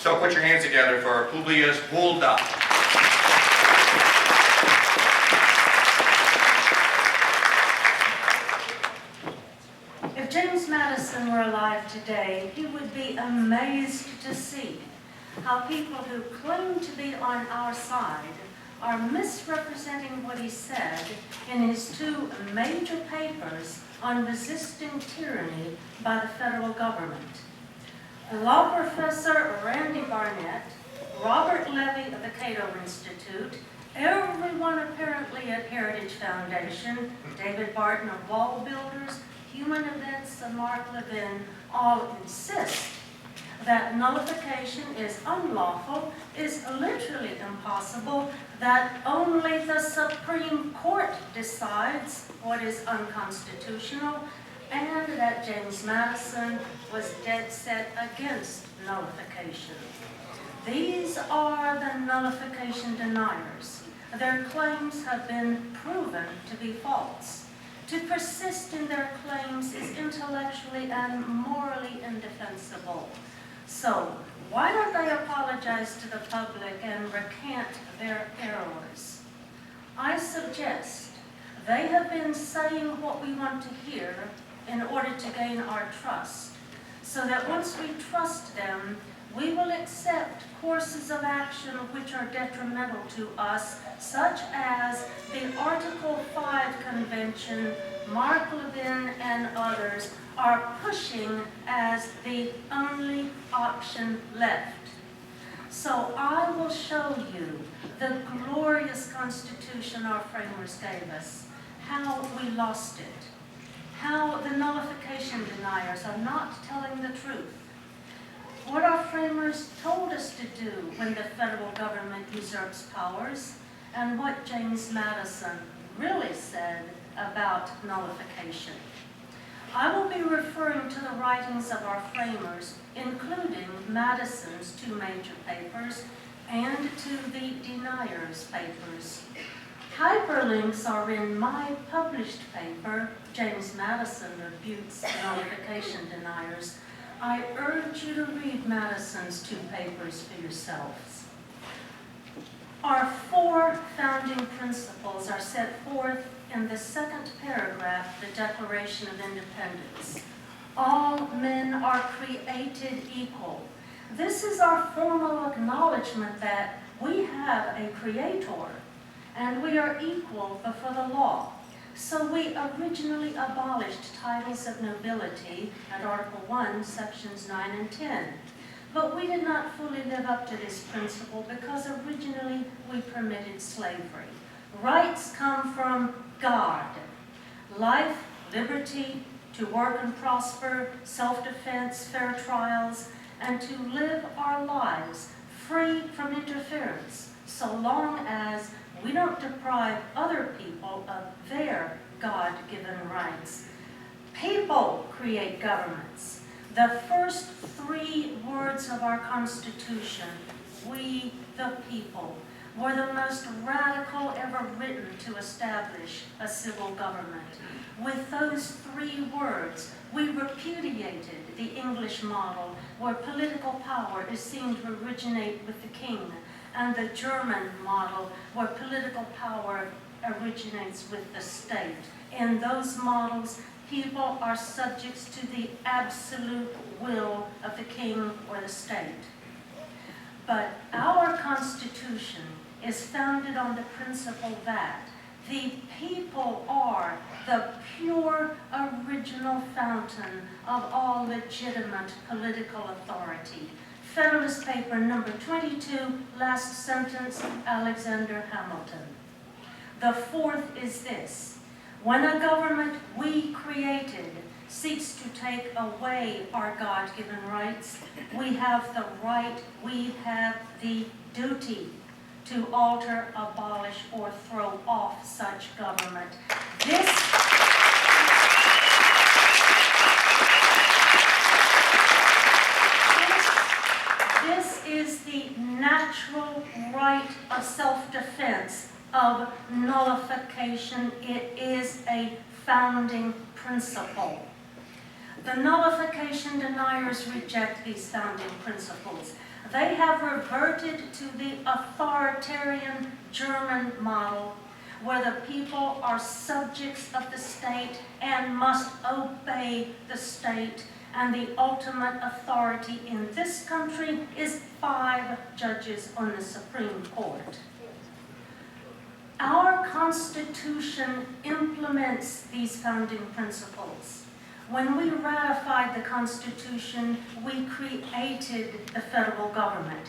So put your hands together for Publius Huldah. If James Madison were alive today, he would be amazed to see how people who claim to be on our side are misrepresenting what he said in his two major papers on resisting tyranny by the federal government. Law professor Randy Barnett, Robert Levy of the Cato Institute, everyone apparently at Heritage Foundation, David Barton of Wall Builders, Human Events, and Mark Levin all insist that nullification is unlawful, is literally impossible, that only the Supreme Court decides what is unconstitutional, and that James Madison was dead set against nullification. These are the nullification deniers. Their claims have been proven to be false. To persist in their claims is intellectually and morally indefensible. So, why don't they apologize to the public and recant their errors? I suggest they have been saying what we want to hear in order to gain our trust, so that once we trust them, we will accept courses of action which are detrimental to us, such as the Article 5 Convention Mark Levin and others are pushing as the only option left. So I will show you the glorious Constitution our framers gave us, how we lost it, how the nullification deniers are not telling the truth, what our framers told us to do when the federal government usurps powers, and what James Madison really said about nullification. I will be referring to the writings of our framers, including Madison's two major papers and to the deniers' papers. Hyperlinks are in my published paper, James Madison Rebukes Nullification Deniers. I urge you to read Madison's two papers for yourselves. Our four founding principles are set forth in the second paragraph of the Declaration of Independence. All men are created equal. This is our formal acknowledgement that we have a creator and we are equal before the law. So we originally abolished titles of nobility at Article 1, Sections 9 and 10. But we did not fully live up to this principle because originally we permitted slavery. Rights come from God. Life, liberty, to work and prosper, self-defense, fair trials, and to live our lives free from interference, so long as we don't deprive other people of their God-given rights. People create governments. The first three words of our Constitution, we the people, were the most radical ever written to establish a civil government. With those three words, we repudiated the English model where political power is seen to originate with the king, and the German model where political power originates with the state. In those models, people are subjects to the absolute will of the king or the state. But our Constitution is founded on the principle that the people are the pure original fountain of all legitimate political authority. Federalist Paper number 22, last sentence, Alexander Hamilton. The fourth is this: when a government we created seeks to take away our God-given rights, we have the right, we have the duty to alter, abolish, or throw off such government. This is the natural right of self-defense, of nullification. It is a founding principle. The nullification deniers reject these founding principles. They have reverted to the authoritarian German model where the people are subjects of the state and must obey the state, and the ultimate authority in this country is 5 judges on the Supreme Court. Our Constitution implements these founding principles. When we ratified the Constitution, we created the federal government.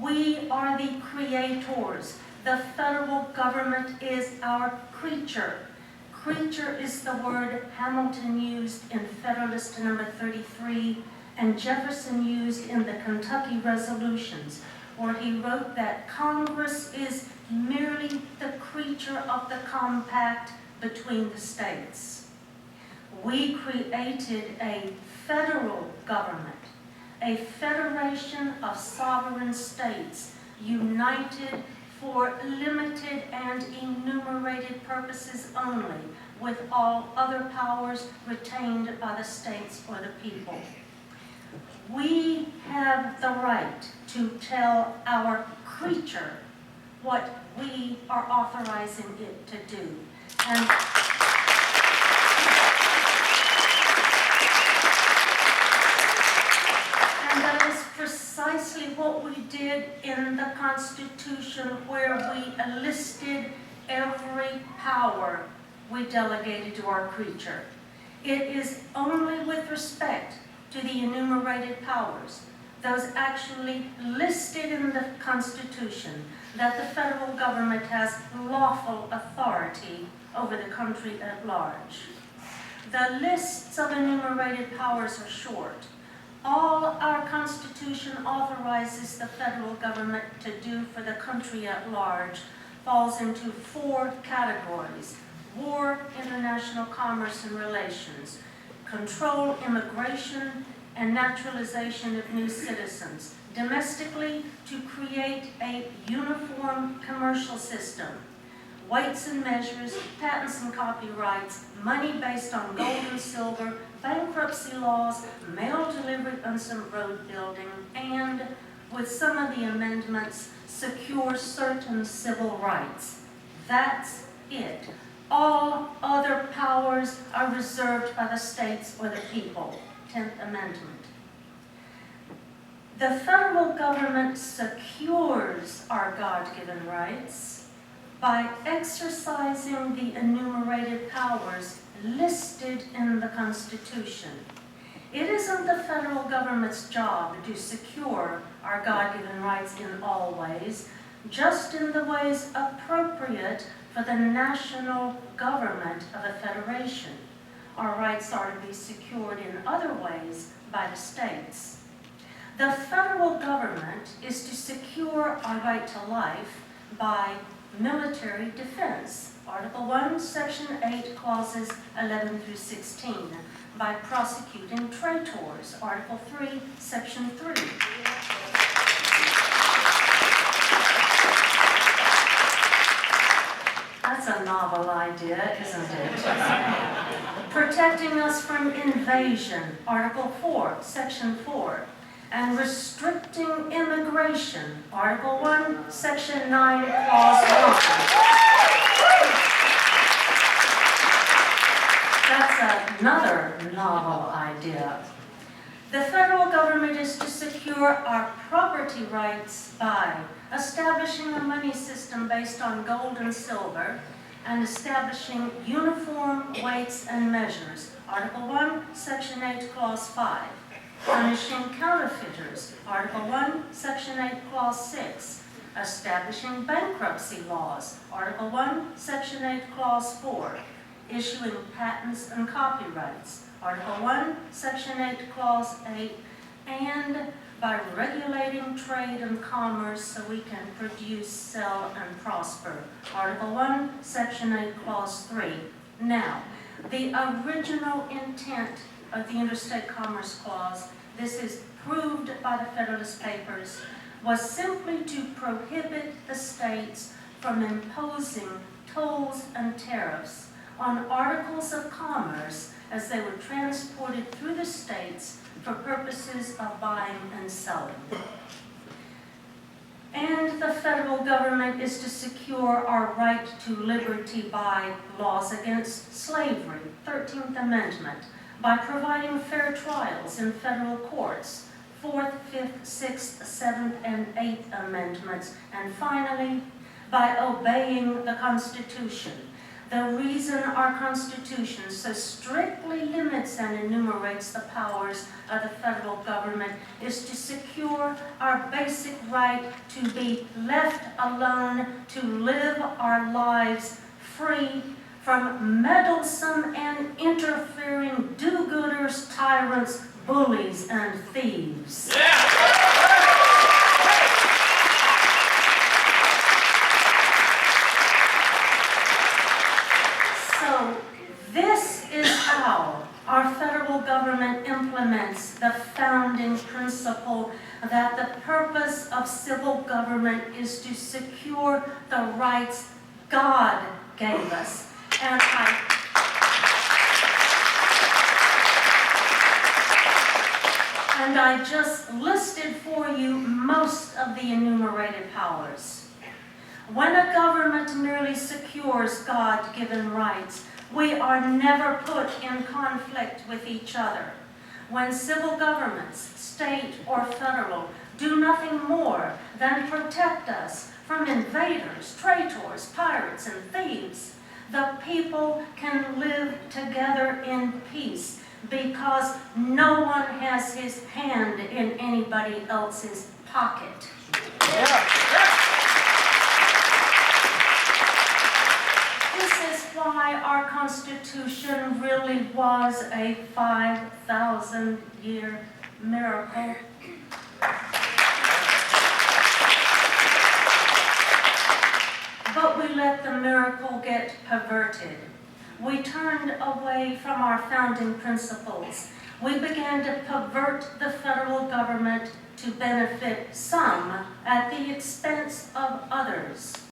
We are the creators. The federal government is our creature. Creature is the word Hamilton used in Federalist number 33 and Jefferson used in the Kentucky Resolutions, where he wrote that Congress is merely the creature of the compact between the states. We created a federal government, a federation of sovereign states united for limited and enumerated purposes only, with all other powers retained by the states or the people. We have the right to tell our creature what we are authorizing it to do. And that is precisely what we did in the Constitution, where we enlisted every power we delegated to our creature. It is only with respect to the enumerated powers, those actually listed in the Constitution, that the federal government has lawful authority over the country at large. The lists of enumerated powers are short. All our Constitution authorizes the federal government to do for the country at large falls into 4 categories: war, international commerce and relations, control immigration and naturalization of new citizens, domestically to create a uniform commercial system, weights and measures, patents and copyrights, money based on gold and silver, bankruptcy laws, mail delivery and some road building, and, with some of the amendments, secure certain civil rights. That's it. All other powers are reserved by the states or the people. 10th Amendment. The federal government secures our God-given rights by exercising the enumerated powers listed in the Constitution. It isn't the federal government's job to secure our God-given rights in all ways, just in the ways appropriate for the national government of a federation. Our rights are to be secured in other ways by the states. The federal government is to secure our right to life by military defense, Article 1, Section 8, Clauses 11 through 16, by prosecuting traitors, Article 3, Section 3. That's a novel idea, isn't it? Protecting us from invasion, Article 4, Section 4. And restricting immigration, Article 1, Section 9, Clause 1. That's another novel idea. The federal government is to secure our property rights by establishing a money system based on gold and silver and establishing uniform weights and measures, Article 1, Section 8, Clause 5. Punishing counterfeiters, Article 1, Section 8, Clause 6. Establishing bankruptcy laws, Article 1, Section 8, Clause 4. Issuing patents and copyrights, Article 1, Section 8, Clause 8. And by regulating trade and commerce so we can produce, sell, and prosper, Article 1, Section 8, Clause 3. Now, the original intent of the Interstate Commerce Clause, this is proved by the Federalist Papers, was simply to prohibit the states from imposing tolls and tariffs on articles of commerce as they were transported through the states for purposes of buying and selling. And the federal government is to secure our right to liberty by laws against slavery, 13th Amendment, by providing fair trials in federal courts, 4th, 5th, 6th, 7th, and 8th Amendments, and finally, by obeying the Constitution. The reason our Constitution so strictly limits and enumerates the powers of the federal government is to secure our basic right to be left alone, to live our lives free from meddlesome and interfering do-gooders, tyrants, bullies, and thieves. So this is how our federal government implements the founding principle that the purpose of civil government is to secure the rights God gave us. And I just listed for you most of the enumerated powers. When a government merely secures God-given rights, we are never put in conflict with each other. When civil governments, state or federal, do nothing more than protect us from invaders, traitors, pirates, and thieves, the people can live together in peace because no one has his hand in anybody else's pocket. This is why our Constitution really was a 5,000-year miracle. But we let the miracle get perverted. We turned away from our founding principles. We began to pervert the federal government to benefit some at the expense of others.